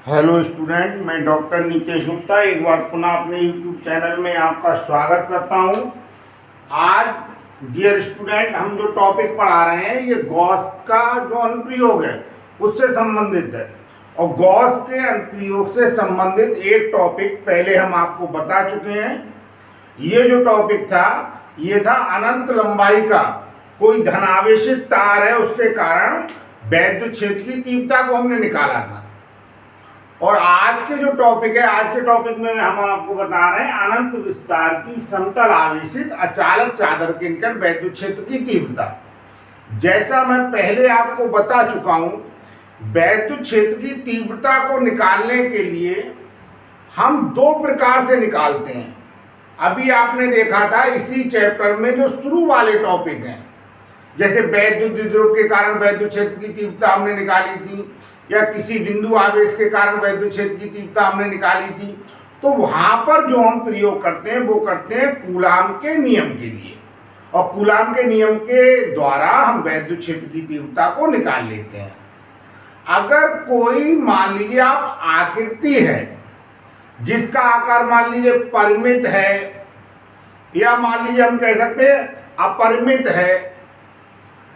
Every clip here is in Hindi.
हेलो स्टूडेंट, मैं डॉक्टर नीतीश गुप्ता एक बार पुनः अपने यूट्यूब चैनल में आपका स्वागत करता हूं। आज डियर स्टूडेंट, हम जो टॉपिक पढ़ा रहे हैं ये गॉस का जो अनुप्रयोग है उससे संबंधित है। और गॉस के अनुप्रयोग से संबंधित एक टॉपिक पहले हम आपको बता चुके हैं। ये जो टॉपिक था ये था अनंत लंबाई का कोई धनावेशित तार है, उसके कारण वैद्युत क्षेत्र की तीव्रता को हमने निकाला था। और आज के जो टॉपिक है, आज के टॉपिक में हम आपको बता रहे हैं अनंत विस्तार की समतल आवेशित अचालक चादर के निकट वैद्युत क्षेत्र की तीव्रता। जैसा मैं पहले आपको बता चुका हूं, वैद्युत क्षेत्र की तीव्रता को निकालने के लिए हम दो प्रकार से निकालते हैं। अभी आपने देखा था इसी चैप्टर में जो शुरू वाले टॉपिक हैं, जैसे वैद्युत द्विध्रुव के कारण वैद्युत क्षेत्र की तीव्रता हमने निकाली थी, या किसी बिंदु आवेश के कारण वैद्युत क्षेत्र की तीव्रता हमने निकाली थी। तो वहां पर जो हम प्रयोग करते हैं वो करते हैं कूलाम के नियम के लिए, और कूलाम के नियम के द्वारा हम वैद्युत क्षेत्र की तीव्रता को निकाल लेते हैं। अगर कोई मान लीजिए आप आकृति है जिसका आकार मान लीजिए परिमित है, या मान लीजिए हम कह सकते हैं अपरिमित है,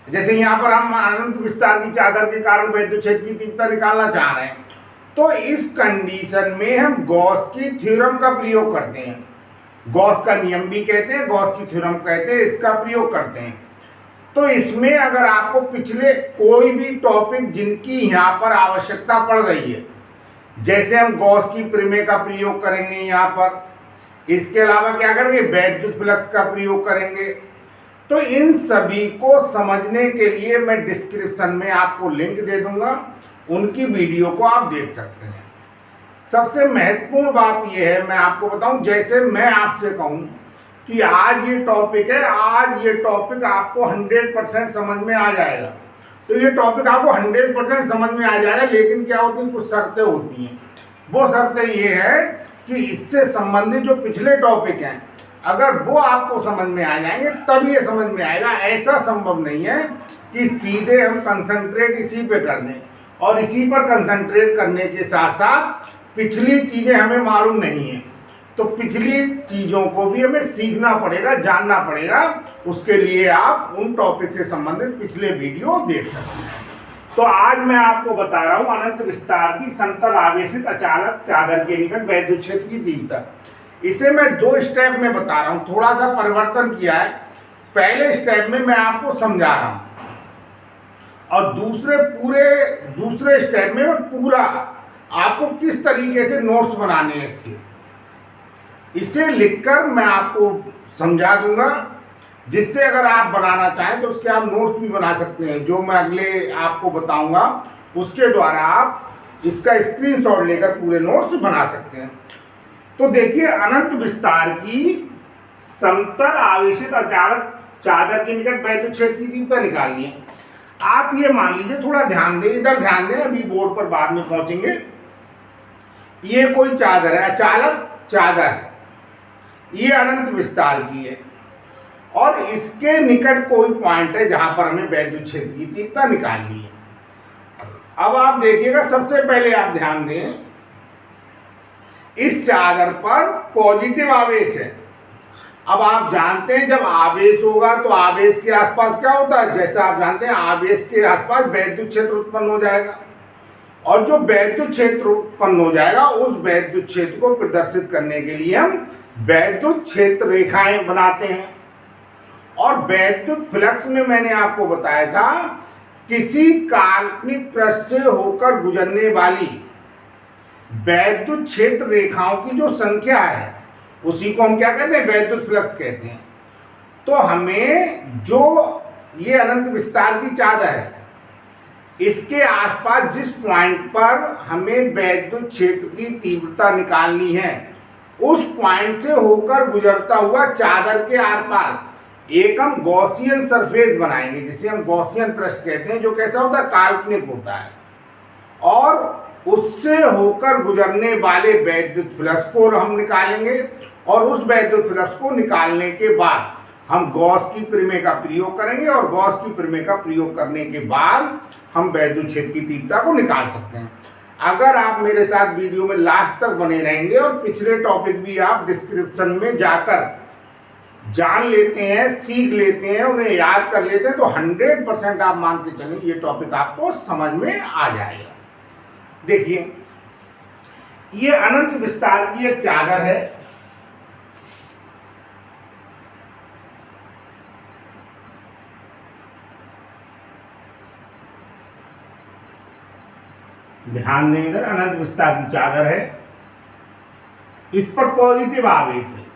जैसे यहाँ पर हम अनंत विस्तार की चादर के कारण वैद्युत क्षेत्र की तीव्रता निकालना चाह रहे हैं, तो इस कंडीशन में हम गॉस की थ्योरम का प्रयोग करते हैं। गॉस का नियम भी कहते हैं, गॉस की थ्योरम कहते हैं, इसका प्रयोग करते हैं। तो इसमें अगर आपको पिछले कोई भी टॉपिक जिनकी यहाँ पर आवश्यकता पड़ रही है, जैसे हम गॉस की प्रमेय का प्रयोग करेंगे यहाँ पर, इसके अलावा क्या करेंगे, वैद्युत फ्लक्स का प्रयोग करेंगे। तो इन सभी को समझने के लिए मैं डिस्क्रिप्शन में आपको लिंक दे दूंगा, उनकी वीडियो को आप देख सकते हैं। सबसे महत्वपूर्ण बात यह है, मैं आपको बताऊं, जैसे मैं आपसे कहूं कि आज ये टॉपिक है, आज ये टॉपिक आपको 100% समझ में आ जाएगा, तो ये टॉपिक आपको 100% समझ में आ जाएगा। लेकिन क्या होती है, कुछ शर्तें होती हैं। वो शर्तें ये है कि इससे संबंधित जो पिछले टॉपिक हैं, अगर वो आपको समझ में आ जाएंगे तब ये समझ में आएगा। ऐसा संभव नहीं है कि सीधे हम कंसंट्रेट इसी पे कर दें और इसी पर कंसंट्रेट करने के साथ साथ पिछली चीज़ें हमें मालूम नहीं है। तो पिछली चीज़ों को भी हमें सीखना पड़ेगा, जानना पड़ेगा। उसके लिए आप उन टॉपिक से संबंधित पिछले वीडियो देख सकते हैं। तो आज मैं आपको बता रहा हूँ अनंत विस्तार की समतल आवेशित अचालक चादर के निकट वैद्युत क्षेत्र की तीव्रता। इसे मैं दो स्टेप में बता रहा हूं, थोड़ा सा परिवर्तन किया है। पहले स्टेप में मैं आपको समझा रहा हूं, और दूसरे स्टेप में मैं पूरा आपको किस तरीके से नोट्स बनाने हैं इसके, इसे लिखकर मैं आपको समझा दूंगा, जिससे अगर आप बनाना चाहें तो उसके आप नोट्स भी बना सकते हैं। जो मैं अगले आपको बताऊंगा उसके द्वारा आप इसका स्क्रीनशॉट लेकर पूरे नोट्स बना सकते हैं। तो देखिए, अनंत विस्तार की समतल आवेशित अचालक चादर के निकट वैद्युत क्षेत्र की तीव्रता निकालनी है। आप ये मान लीजिए, थोड़ा ध्यान दें, इधर ध्यान दें, अभी बोर्ड पर बाद में पहुंचेंगे। ये कोई चादर है, अचालक चादर है, ये अनंत विस्तार की है, और इसके निकट कोई पॉइंट है जहां पर हमें वैद्युत क्षेत्र की तीव्रता निकालनी है। अब आप देखिएगा, सबसे पहले आप ध्यान दें, इस चादर पर पॉजिटिव आवेश है। अब आप जानते हैं जब आवेश होगा तो आवेश के आसपास क्या होता है, जैसा आप जानते हैं आवेश के आसपास वैद्युत क्षेत्र उत्पन्न हो जाएगा, और जो वैद्युत क्षेत्र उत्पन्न हो जाएगा उस वैद्युत क्षेत्र को प्रदर्शित करने के लिए हम वैद्युत क्षेत्र रेखाएं बनाते हैं। और वैद्युत फ्लक्स में मैंने आपको बताया था, किसी काल्पनिक पृष्ठ से होकर गुजरने वाली वैद्युत क्षेत्र रेखाओं की जो संख्या है उसी को हम क्या कहते हैं, वैद्युत फ्लक्स कहते हैं। तो हमें जो ये अनंत विस्तार की चादर है, इसके आसपास जिस पॉइंट पर हमें वैद्युत क्षेत्र की तीव्रता निकालनी है, उस पॉइंट से होकर गुजरता हुआ चादर के आर पार एक हम गॉसियन सरफेस बनाएंगे, जिसे हम गॉसियन पृष्ठ कहते हैं, जो कैसा होता है, काल्पनिक होता है। और उससे होकर गुजरने वाले वैद्युत फ्लक्स को हम निकालेंगे, और उस वैद्युत फ्लक्स को निकालने के बाद हम गॉस की प्रमेय का प्रयोग करेंगे, और गॉस की प्रमेय का प्रयोग करने के बाद हम वैद्युत क्षेत्र की तीव्रता को निकाल सकते हैं। अगर आप मेरे साथ वीडियो में लास्ट तक बने रहेंगे और पिछले टॉपिक भी आप डिस्क्रिप्शन में जाकर जान लेते हैं, सीख लेते हैं, उन्हें याद कर लेते हैं, तो 100% आप मान के चलें ये टॉपिक आपको समझ में आ जाएगा। देखिए, ये अनंत विस्तार की एक चादर है। ध्यान दें, इधर अनंत विस्तार की चादर है, इस पर पॉजिटिव आवेश है।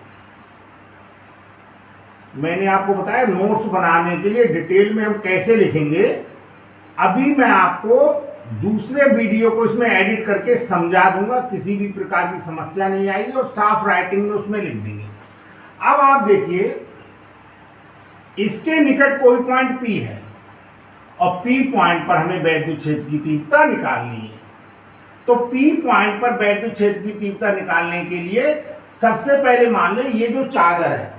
मैंने आपको बताया नोट्स बनाने के लिए डिटेल में हम कैसे लिखेंगे, अभी मैं आपको दूसरे वीडियो को इसमें एडिट करके समझा दूंगा, किसी भी प्रकार की समस्या नहीं आएगी और साफ राइटिंग में उसमें लिख देंगे। अब आप देखिए, इसके निकट कोई पॉइंट P है और P पॉइंट पर हमें वैद्युत क्षेत्र की तीव्रता निकालनी है। तो P पॉइंट पर वैद्युत क्षेत्र की तीव्रता निकालने के लिए सबसे पहले मान लें ये जो चादर है,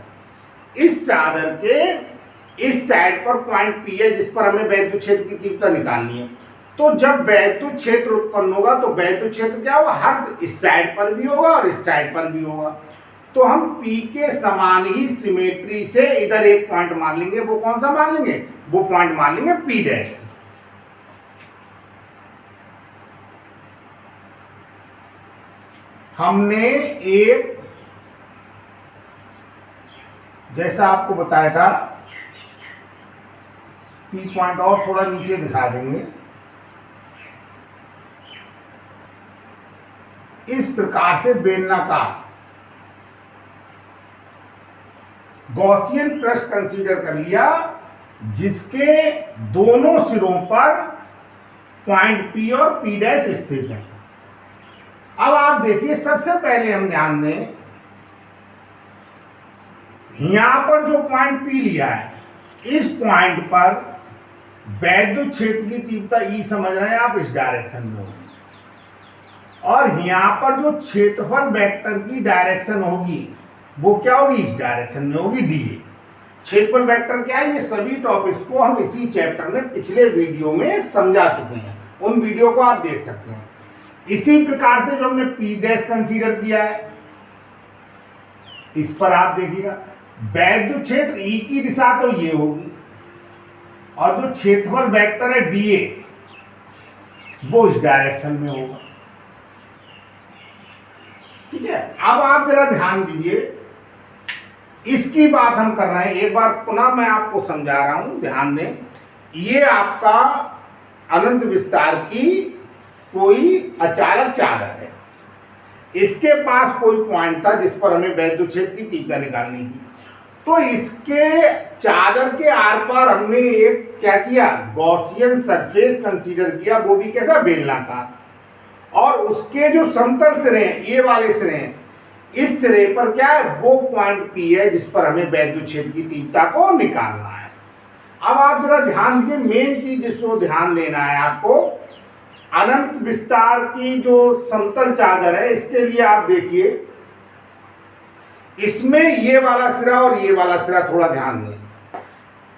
इस चादर के इस साइड पर पॉइंट P है जिस पर हमें वैद्युत क्षेत्र की तीव्रता निकालनी है। तो जब वैद्युत क्षेत्र उत्पन्न होगा तो वैद्युत क्षेत्र क्या होगा, हर इस साइड पर भी होगा और इस साइड पर भी होगा। तो हम P के समान ही सिमेट्री से इधर एक पॉइंट मान लेंगे। वो कौन सा मान लेंगे, वो पॉइंट मान लेंगे P डैश। हमने एक, जैसा आपको बताया था, P पॉइंट और थोड़ा नीचे दिखा देंगे। इस प्रकार से बेलनाकार गॉसियन पृष्ठ कंसीडर कर लिया जिसके दोनों सिरों पर पॉइंट P और P डैश स्थित है। अब आप देखिए, सबसे पहले हम ध्यान दें, यहां पर जो पॉइंट P लिया है, इस पॉइंट पर वैद्युत क्षेत्र की तीव्रता E समझ रहे हैं आप, इस डायरेक्शन में होगी, और यहां पर जो क्षेत्रफल वेक्टर की डायरेक्शन होगी वो क्या होगी, इस डायरेक्शन में होगी, dA। क्षेत्रफल वेक्टर क्या है, ये सभी टॉपिक्स को हम इसी चैप्टर में पिछले वीडियो में समझा चुके हैं, उन वीडियो को आप देख सकते हैं। इसी प्रकार से जो हमने P डैश कंसीडर किया है, इस पर आप देखिएगा वैद्युत क्षेत्र E की दिशा तो ये होगी और जो क्षेत्रफल वेक्टर है dA वो इस डायरेक्शन में होगा। ठीक है, अब आप जरा ध्यान दीजिए, इसकी बात हम कर रहे हैं, एक बार पुनः मैं आपको समझा रहा हूं, ध्यान दें। ये आपका अनंत विस्तार की कोई अचालक चादर है, इसके पास कोई पॉइंट था जिस पर हमें वैद्युत क्षेत्र की तीव्रता निकालनी थी। तो इसके चादर के आर पार हमने एक क्या किया, गॉसियन सरफेस कंसीडर किया, वो भी कैसा, बेलनाकार, और उसके जो समतल सिरे हैं, ये वाले सिरे हैं, इस सिरे पर क्या है, वो पॉइंट P है जिस पर हमें वैद्युत क्षेत्र की तीव्रता को निकालना है। अब आप जरा ध्यान दीजिए, मेन चीज जिसको ध्यान देना है आपको, अनंत विस्तार की जो समतल चादर है, इसके लिए आप देखिए, इसमें ये वाला सिरा और ये वाला सिरा थोड़ा ध्यान दें।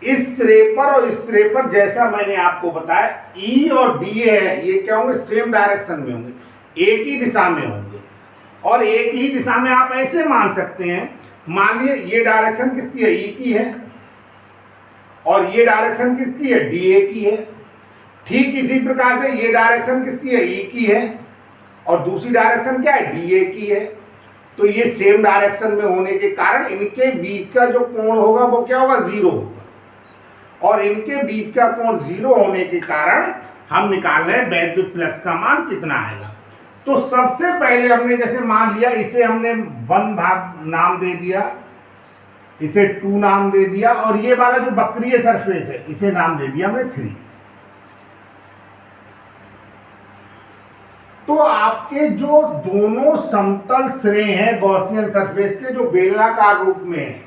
इस सिरे पर और इस सिरे पर, जैसा मैंने आपको बताया, E और DA है, ये क्या होंगे, सेम डायरेक्शन में होंगे, एक ही दिशा में होंगे, और एक ही दिशा में आप ऐसे मान सकते हैं, मान लीजिए ये डायरेक्शन किसकी है, E की है, और ये डायरेक्शन किसकी है, DA की है। ठीक इसी प्रकार से ये डायरेक्शन किसकी है, E की है, और दूसरी डायरेक्शन क्या है, DA की है। तो ये सेम डायरेक्शन में होने के कारण इनके बीच का जो कोण होगा वो क्या होगा, 0 होगा, और इनके बीच का कोण 0 होने के कारण हम निकाल रहे हैं वैद्युत फ्लक्स का मान कितना आएगा। तो सबसे पहले हमने जैसे मान लिया, इसे हमने 1 भाग नाम दे दिया, इसे 2 नाम दे दिया, और ये वाला जो वक्रीय सरफेस है इसे नाम दे दिया हमने 3। तो आपके जो दोनों समतल सिरे हैं गॉसियन सरफेस के, जो बेलनाकार रूप में है,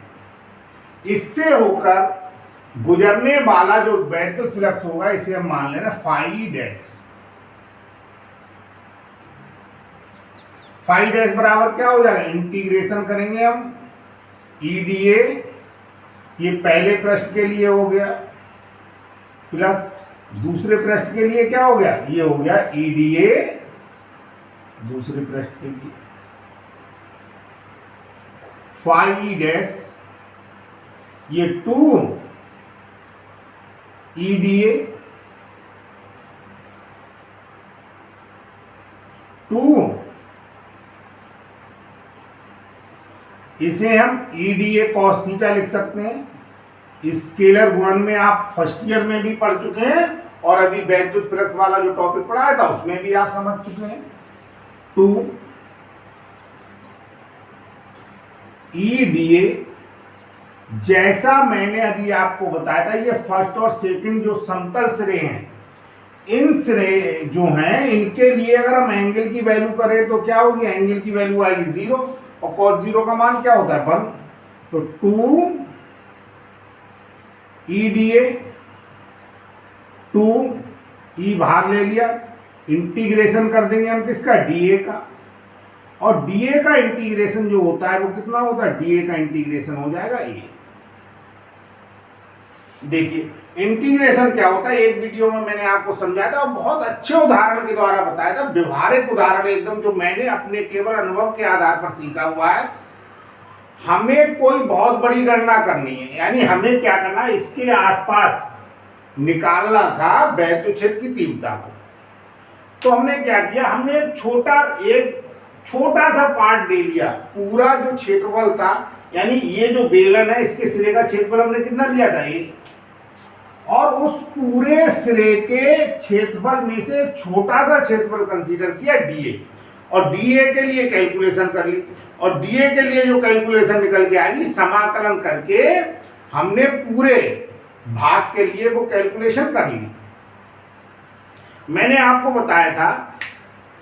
इससे होकर गुजरने वाला जो वैद्युत फ्लक्स होगा इसे हम मान लेना फाई डैश। फाई डैश बराबर क्या हो जाएगा, इंटीग्रेशन करेंगे हम EDA, ये पहले पृष्ठ के लिए हो गया, प्लस दूसरे पृष्ठ के लिए क्या हो गया, ये हो गया EDA दूसरे पृष्ठ के लिए फाइव ई डैश ये 2 EDA 2 इसे हम EDA cos थीटा लिख सकते हैं। स्केलर गुणन में आप फर्स्ट ईयर में भी पढ़ चुके हैं और अभी वैद्युत फ्लक्स वाला जो टॉपिक पढ़ाया था उसमें भी आप समझ चुके हैं। 2 EDA जैसा मैंने अभी आपको बताया था, ये फर्स्ट और सेकंड जो समतल सिरे हैं, इन सिरे जो हैं इनके लिए अगर हम एंगल की वैल्यू करें तो क्या होगी, एंगल की वैल्यू आएगी 0 और cos 0 का मान क्या होता है 1। तो 2 EDA 2 E बाहर ले लिया, इंटीग्रेशन कर देंगे हम किसका, DA का, और DA का इंटीग्रेशन जो होता है वो कितना होता है, DA का इंटीग्रेशन हो जाएगा A। देखिए इंटीग्रेशन क्या होता है, एक वीडियो में मैंने आपको समझाया था और बहुत अच्छे उदाहरण के द्वारा बताया था, व्यवहारिक उदाहरण एकदम, जो मैंने अपने केवल अनुभव के आधार पर सीखा हुआ है। हमें कोई बहुत बड़ी गणना करनी है, यानी हमें क्या करना है, इसके आसपास निकालना था वैद्युत क्षेत्र की तीव्रता को। तो हमने क्या किया, हमने एक छोटा सा पार्ट ले लिया, पूरा जो क्षेत्रफल था, यानी ये जो बेलन है इसके सिरे का क्षेत्रफल हमने कितना लिया था, ये, और उस पूरे सिरे के क्षेत्रफल में से छोटा सा क्षेत्रफल कंसीडर किया DA, और DA के लिए कैलकुलेशन कर ली, और DA के लिए जो कैलकुलेशन निकल के आएगी समाकलन करके हमने पूरे भाग के लिए वो कैलकुलेशन कर ली। मैंने आपको बताया था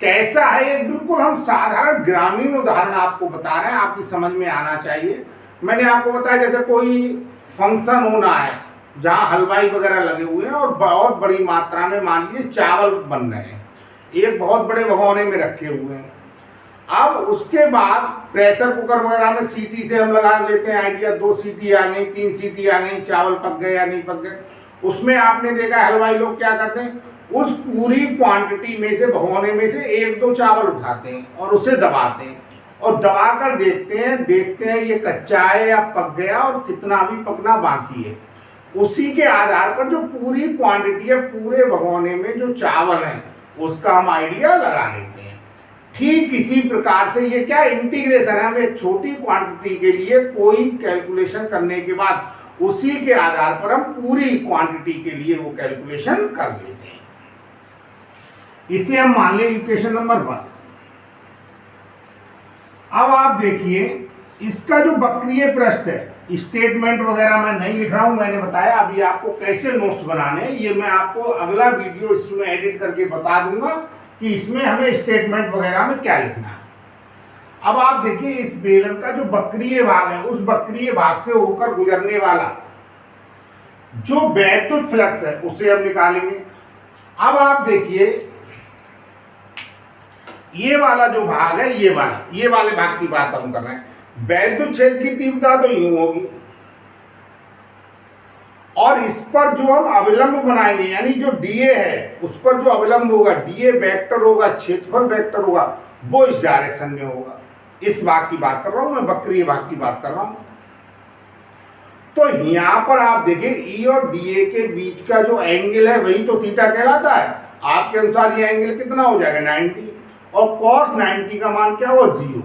कैसा है, एक बिल्कुल हम साधारण ग्रामीण उदाहरण आपको बता रहे हैं, आपकी समझ में आना चाहिए। मैंने आपको बताया जैसे कोई फंक्शन होना है जहाँ हलवाई वगैरह लगे हुए हैं और बहुत बड़ी मात्रा में मान लीजिए चावल बन रहे हैं, एक बहुत बड़े भगोने में रखे हुए हैं। अब उसके बाद प्रेशर कुकर वगैरह में सीटी से हम लगा लेते हैं आइडिया, 2 सीटी आ गई, 3 सीटी आ गई, चावल पक गए या नहीं पक गए। उसमें आपने देखा हलवाई लोग क्या करते हैं, उस पूरी क्वांटिटी में से भगोने में से 1-2 चावल उठाते हैं और उसे दबाते हैं और दबाकर देखते हैं ये कच्चा है या पक गया और कितना भी पकना बाकी है। उसी के आधार पर जो पूरी क्वांटिटी है पूरे भगोने में जो चावल है उसका हम आइडिया लगा लेते हैं। ठीक इसी प्रकार से ये क्या इंटीग्रेशन है, हम एक छोटी क्वांटिटी के लिए कोई कैलकुलेशन करने के बाद उसी के आधार पर हम पूरी क्वांटिटी के लिए वो कैलकुलेशन कर लेते हैं। इसे हम मान लें इक्वेशन नंबर 1। अब आप देखिए इसका जो वक्रीय पृष्ठ है, स्टेटमेंट वगैरह मैं नहीं लिख रहा हूं, मैंने बताया अभी आपको कैसे नोट्स बनाने, ये मैं आपको अगला वीडियो इसमें एडिट करके बता दूंगा कि इसमें हमें स्टेटमेंट वगैरह में क्या लिखना है। अब आप देखिए इस बेलन का जो वक्रीय भाग है, उस वक्रीय भाग से होकर गुजरने वाला जो वैद्युत फ्लक्स है उसे हम निकालेंगे। अब आप देखिए ये वाला जो भाग है, ये वाले भाग की बात हम कर रहे हैं। वैद्युत क्षेत्र की तीव्रता तो यूं होगी और इस पर जो हम अविलंब बनाएंगे, यानी जो DA है उस पर जो अविलंब होगा, DA वेक्टर होगा, क्षेत्रफल वेक्टर होगा, वो इस डायरेक्शन में होगा। इस भाग की बात कर रहा हूं मैं, वक्रीय भाग की बात कर रहा हूं। तो यहां पर आप देखें E और DA के बीच का जो एंगल है वही तो थीटा कहलाता है। आपके अनुसार ये एंगल कितना हो जाएगा 90, और cos 90 का मान क्या हुआ 0।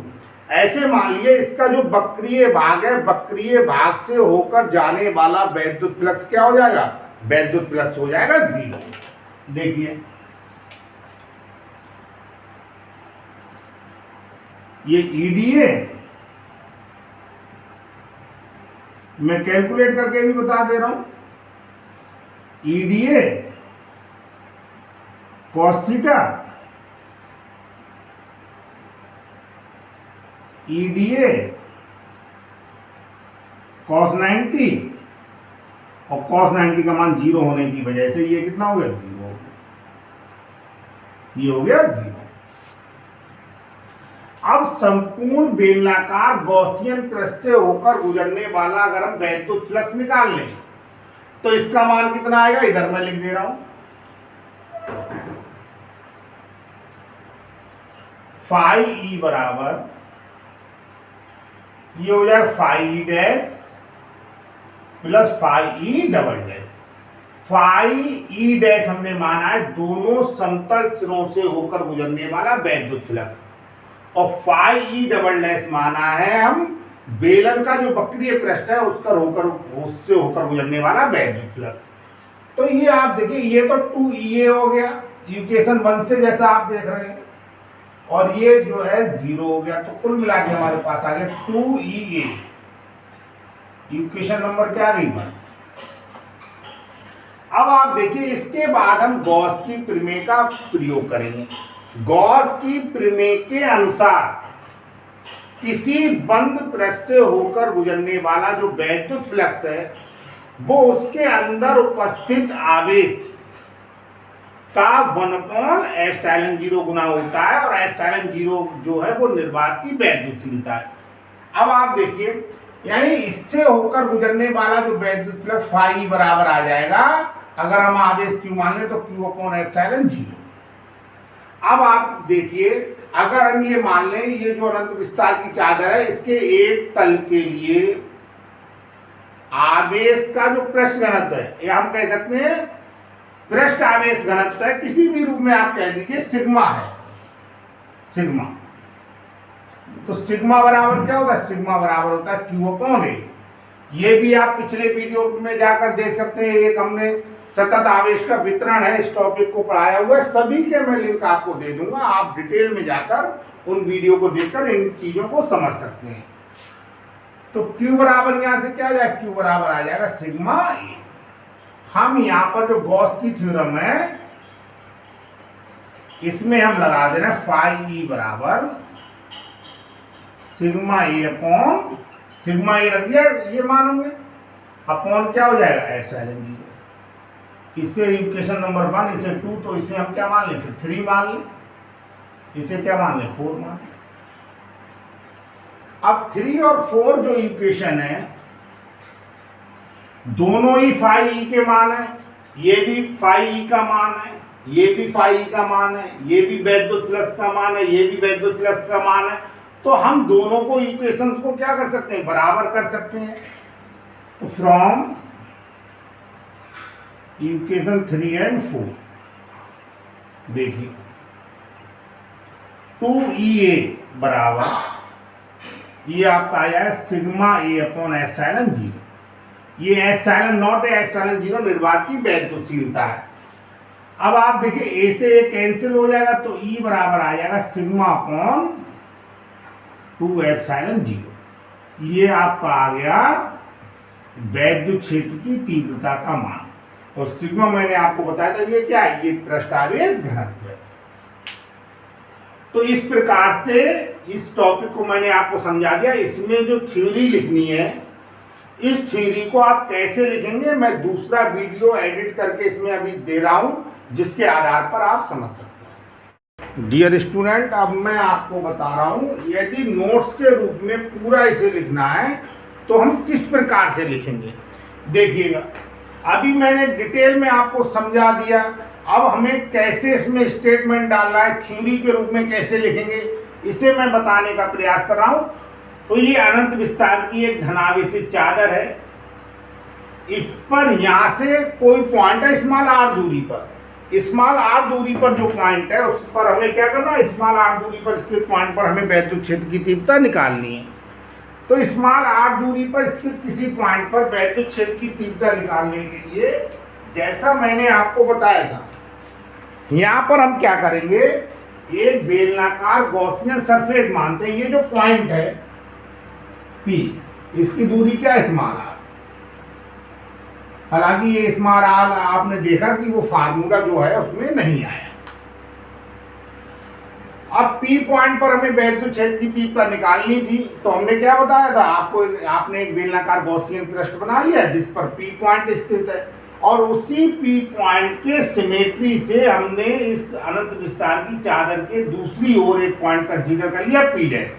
ऐसे मान लिए इसका जो वक्रीय भाग है, वक्रीय भाग से होकर जाने वाला वैद्युत फ्लक्स क्या हो जाएगा, वैद्युत फ्लक्स हो जाएगा 0। देखिए ये EDA मैं कैलकुलेट करके भी बता दे रहा हूं, EDA cos theta, EDA cos 90 और cos 90 का मान 0 होने की वजह से ये कितना हो गया 0 हो गया, ये हो गया 0। अब संपूर्ण बेलनाकार गॉसियन पृष्ठ से होकर गुजरने वाला अगर हम वैद्युत फ्लक्स निकाल लें तो इसका मान कितना आएगा, इधर मैं लिख दे रहा हूं फाई ई बराबर, ये हो जाएगा phi E dash plus phi E double dash. Phi E dash हमने माना है दोनों समतल सिरों से होकर गुजरने वाला वैद्युत फ्लक्स, और फाई ई डबल डैश माना है हम बेलन का जो वक्रीय पृष्ठ है उससे होकर गुजरने वाला वैद्युत फ्लक्स। तो ये आप देखिए, ये तो 2EA हो गया इक्वेशन 1 से, जैसा आप देख रहे हैं, और ये जो है 0 हो गया। तो कुल मिला के हमारे पास आ गया 2EA। इक्वेशन नंबर क्या आ गई 1। अब आप देखिए, इसके बाद हम गॉस की प्रमेय का प्रयोग करेंगे। गॉस की प्रमेय के अनुसार किसी बंद पृष्ठ से होकर गुजरने वाला जो वैद्युत फ्लक्स है वो उसके अंदर उपस्थित आवेश का 1/ε0 गुना होता है, और ε0 जो है वो निर्वात की वैद्युतशीलता है। अब आप देखिए, यानी इससे होकर गुजरने वाला जो वैद्युत फ्लक्स फाई बराबर आ जाएगा, अगर हम आवेश Q मान लें तो Q/ε0। अब आप देखिए, अगर हम ये मान लें ये जो अनंत विस्तार की चादर है, इसके एक तल के लिए आवेश का जो पृष्ठ घनत्व है, ये हम कह सकते हैं पृष्ठ आवेश घनत्व है, किसी भी रूप में आप कह दीजिए सिग्मा है, सिग्मा। तो सिग्मा बराबर क्या होता है? सिग्मा बराबर होता है Q/A। ये भी आप पिछले वीडियो में जाकर देख सकते हैं, एक हमने सतत आवेश का वितरण है, इस टॉपिक को पढ़ाया हुआ है, सभी के मैं लिंक आपको दे दूंगा, आप डिटेल में जाकर उन वीडियो को देखकर इन चीजों को समझ सकते हैं। तो Q बराबर यहां से क्या आ जाएगा? Q बराबर आ जाएगा सिग्मा ए। हम यहां पर जो गॉस की थ्योरम है इसमें हम लगा दे रहे हैं फाई ई बराबर सिग्मा ए अपॉन, सिग्मा ए रख दिया, ये मान होंगे, अपॉन क्या हो जाएगा? ε0। इससे इक्वेशन नंबर 1, इसे 2, तो इसे हम क्या मान लें? फिर 3 मान लें, इसे क्या मान लें? 4 मान लें। अब 3 और 4 जो इक्वेशन है दोनों ही फाई ई के मान है, ये भी फाई ई का मान है, ये भी फाई ई का मान है, ये भी वैद्युत फ्लक्स का मान है, ये भी वैद्युत फ्लक्स का मान है। तो हम दोनों को इक्वेशंस को क्या कर सकते हैं? बराबर कर सकते हैं। तो फ्रॉम इक्वेशन 3 और 4 देखिए, 2EA बराबर, ये आपका आया है सिग्मा ए अपॉन ε0। ये ε0 है, ε0 निर्वात की वैद्युतशीलता है। अब आप देखिए, ए से ए कैंसिल हो जाएगा, तो E बराबर आ जाएगा सिग्मा अपॉन 2ε0। ये आपका आ गया वैद्युत क्षेत्र की तीव्रता का मान, और सिग्मा मैंने आपको बताया था ये क्या है? ये पृष्ठावेश घनत्व है। तो इस प्रकार से इस टॉपिक को मैंने आपको समझा दिया। इसमें जो थ्योरी लिखनी है, इस थ्योरी को आप कैसे लिखेंगे मैं दूसरा वीडियो एडिट करके इसमें अभी दे रहा हूं, जिसके आधार पर आप समझ सकते हैं। डियर स्टूडेंट, अब मैं आपको बता रहा हूं, यदि नोट्स के रूप में पूरा इसे लिखना है तो हम किस प्रकार से लिखेंगे। देखिएगा, अभी मैंने डिटेल में आपको समझा दिया, अब हमें कैसे इसमें स्टेटमेंट डालना है, थ्योरी के रूप में कैसे लिखेंगे, इसे मैं बताने का प्रयास कर रहा हूं। तो ये अनंत विस्तार की एक धनावेशित चादर है, इस पर यहां से कोई पॉइंट है स्मॉल r दूरी पर, स्मॉल r दूरी पर जो पॉइंट है उस पर हमें क्या करना है? स्मॉल r दूरी पर स्थित पॉइंट पर हमें वैद्युत क्षेत्र की तीव्रता निकालनी है। तो स्मॉल r दूरी पर स्थित किसी पॉइंट पर वैद्युत क्षेत्र की तीव्रता निकालने के लिए जैसा मैंने आपको बताया था, यहाँ पर हम क्या करेंगे? एक बेलनाकार गॉसियन सरफेस मानते हैं, ये जो पॉइंट है P, इसकी दूरी क्या है? Small r। हालांकि ये स्मॉल r आपने देखा कि वो फार्मूला जो है उसमें नहीं आया। अब P पॉइंट पर हमें वैद्युत क्षेत्र की तीव्रता निकालनी थी, तो हमने क्या बताया था आपको? आपने एक बेलनाकार गॉसियन पृष्ठ बना लिया जिस पर P पॉइंट स्थित है, और उसी P पॉइंट के सिमेट्री से हमने इस अनंत विस्तार की चादर के दूसरी ओर एक पॉइंट कंसीडर कर लिया P डैश।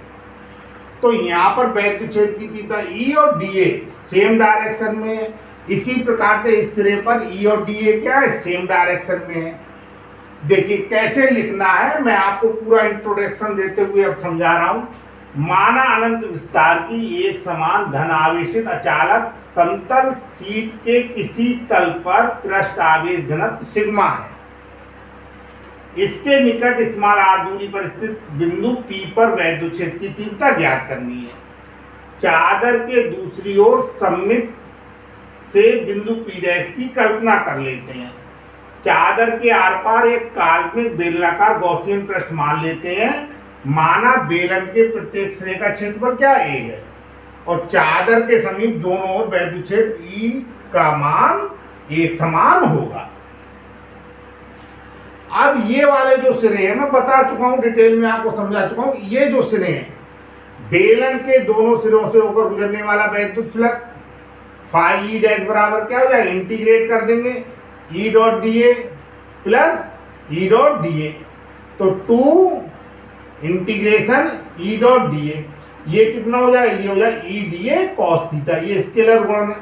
तो यहाँ पर वैद्युत क्षेत्र की तीव्रता E और dA सेम डायरेक्शन में है। इसी प्रकार से इस सिरे पर E और dA क्या है? सेम डायरेक्शन में है। देखिए कैसे लिखना है, मैं आपको पूरा इंट्रोडक्शन देते हुए अब समझा रहा हूं। माना अनंत विस्तार की एक समान धन आवेशित अचालक समतल शीट के किसी तल पर पृष्ठ आवेश घनत्व सिग्मा है। इसके निकट स्मॉल r दूरी पर स्थित बिंदु P पर वैद्युत क्षेत्र की तीव्रता ज्ञात करनी है। चादर के दूसरी ओर सममित से बिंदु P' की कल्पना कर लेते हैं। चादर के आर पार एक काल्पनिक बेलनाकार गॉसियन पृष्ठ मान लेते हैं। माना बेलन के प्रत्येक सिरे का क्षेत्रफल क्या a है और चादर के समीप दोनों ओर वैद्युत क्षेत्र E का मान एक समान होगा। अब ये वाले जो सिरे हैं मैं बता चुका हूं, डिटेल में आपको समझा चुका हूं। ये जो सिरे हैं बेलन के दोनों सिरों से होकर गुजरने वाला वैद्युत फ्लक्स फाई ई डैश बराबर क्या हो जाएगा, इंटीग्रेट कर देंगे E dot D A plus E dot D A, तो 2 integration E dot D A, ये कितना हो जाएगा, ये हो जाएगा E D A cos theta, ये स्केलर गुणन है,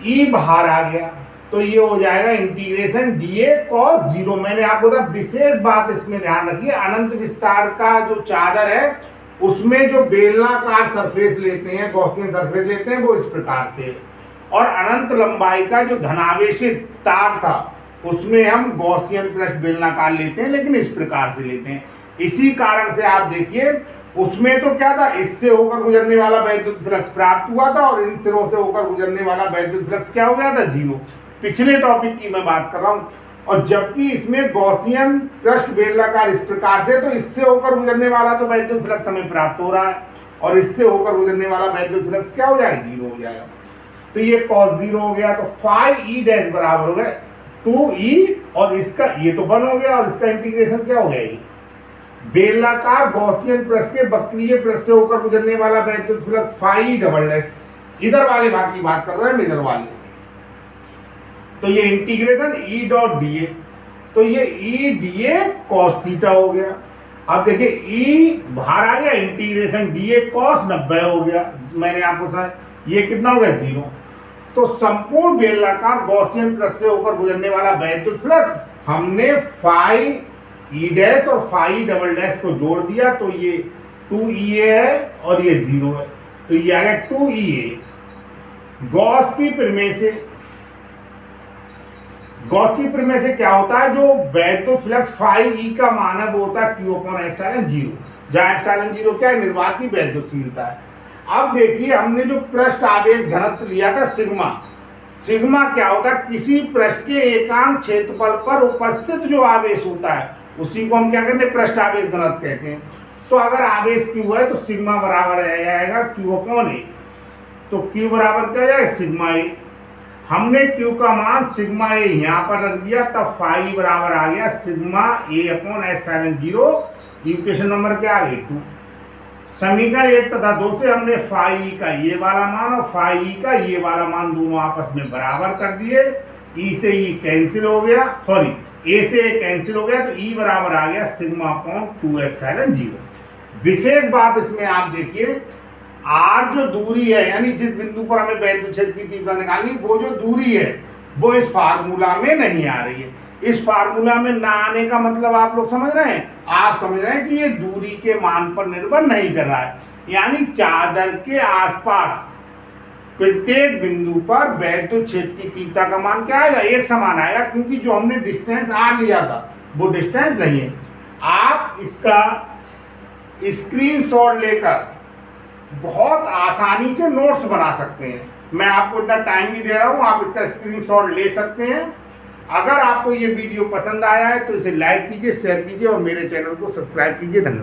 ई बाहर आ गया तो ये हो जाएगा इंटीग्रेशन डी ए कॉस 0। मैंने आपको बताया विशेष बात इसमें ध्यान रखिए, अनंत विस्तार का जो चादर है उसमें जो बेलनाकार सरफेस लेते हैं, गॉसियन सरफेस लेते हैं, वो इस प्रकार से, और अनंत लंबाई का जो धनावेशित तार था उसमें हम गॉसियन पृष्ठ बेलनाकार लेते हैं, लेकिन इस प्रकार से लेते हैं। इसी कारण से आप देखिए उसमें तो क्या था, इससे होकर गुजरने वाला वैद्युत फ्लक्स प्राप्त हुआ था और इन सिरों से होकर गुजरने वाला वैद्युत फ्लक्स क्या हो गया था, 0। पिछले टॉपिक की मैं बात कर रहा हूँ। और जबकि इसमें गॉसियन पृष्ठ बेलनाकार इस प्रकार से, तो इससे होकर गुजरने वाला तो वैद्युत फ्लक्स हमें प्राप्त हो रहा है और इससे होकर गुजरने वाला वैद्युत फ्लक्स क्या हो जाएगा, 0 हो जाएगा। तो ये cos 0 हो गया, तो फाई ई डैश बराबर हो गया 2e और इसका ये तो 1 हो गया और इसका इंटीग्रेशन क्या हो गया, ये बेलनाकार गॉसियन पृष्ठ के वक्रीय पृष्ठ से होकर गुजरने वाला वैद्युत फ्लक्स फाई डबल डैश, इधर वाले भाग की बात कर रहे हैं, इधर वाले, तो ये integration E dot D A, तो ये E D A cos theta हो गया। अब देखिए ई बाहर आ गया, इंटीग्रेशन डी ए कॉस 90 हो गया। मैंने आपको बताया ये कितना हो गया, 0। तो संपूर्ण बेलनाकार गॉसियन पृष्ठ से होकर गुजरने वाला वैद्युत फ्लक्स हमने फाई ई डैश और फाई डबल डैश को जोड़ दिया, तो ये 2EA है और ये 0 है, तो ये आ गया 2EA। गॉस की प्रमेय से क्या होता है, जो वैद्युत फ्लक्स फाई ई का मान है वो होता है Q अपॉन एप्सिलॉन 0, जहां एप्सिलॉन 0 क्या है, निर्वात की वैद्युतशीलता है। अब देखिए हमने जो पृष्ठ आवेश घनत्व लिया था सिग्मा, सिग्मा क्या होता है, किसी पृष्ठ के एकांक क्षेत्रफल पर उपस्थित जो आवेश होता है उसी को हम क्या कहते हैं, पृष्ठ आवेश घनत्व कहते हैं। तो अगर आवेश Q है तो सिग्मा बराबर आ जाएगा Q अपॉन ए, तो Q बराबर क्या जाएगा, सिग्मा ए। हमने Q का मान सिग्मा ए यहाँ पर रख दिया, तब फाई बराबर आ गया सिग्मा ए अपॉन एप्सिलॉन 0, इक्वेशन नंबर क्या आ गई 2। समीकरण 1 तथा 2 से हमने फाई का ये वाला मान और फाई का ये वाला मान दोनों आपस में बराबर कर दिए, ई से ई कैंसिल हो गया, सॉरी ए से ए कैंसिल हो गया, तो ई बराबर आ गया सिग्मा अपॉन 2 एप्सिलॉन 0। विशेष बात इसमें आप देखिए, आर जो दूरी है यानी जिस बिंदु पर हमें वैद्युत क्षेत्र की तीव्रता निकालनी, वो जो दूरी है वो इस फार्मूला में नहीं आ रही है। इस फार्मूला में ना आने का मतलब आप लोग समझ रहे हैं, आप समझ रहे हैं कि ये दूरी के मान पर निर्भर नहीं कर रहा है, यानी चादर के आसपास प्रत्येक बिंदु पर वैद्युत क्षेत्र की तीव्रता का मान क्या आएगा, एक समान आएगा, क्योंकि जो हमने डिस्टेंस आर लिया था वो डिस्टेंस नहीं है। आप इसका स्क्रीनशॉट लेकर बहुत आसानी से नोट्स बना सकते हैं, मैं आपको इतना टाइम भी दे रहा हूं, आप इसका स्क्रीनशॉट ले सकते हैं। अगर आपको ये वीडियो पसंद आया है तो इसे लाइक कीजिए, शेयर कीजिए और मेरे चैनल को सब्सक्राइब कीजिए। धन्यवाद।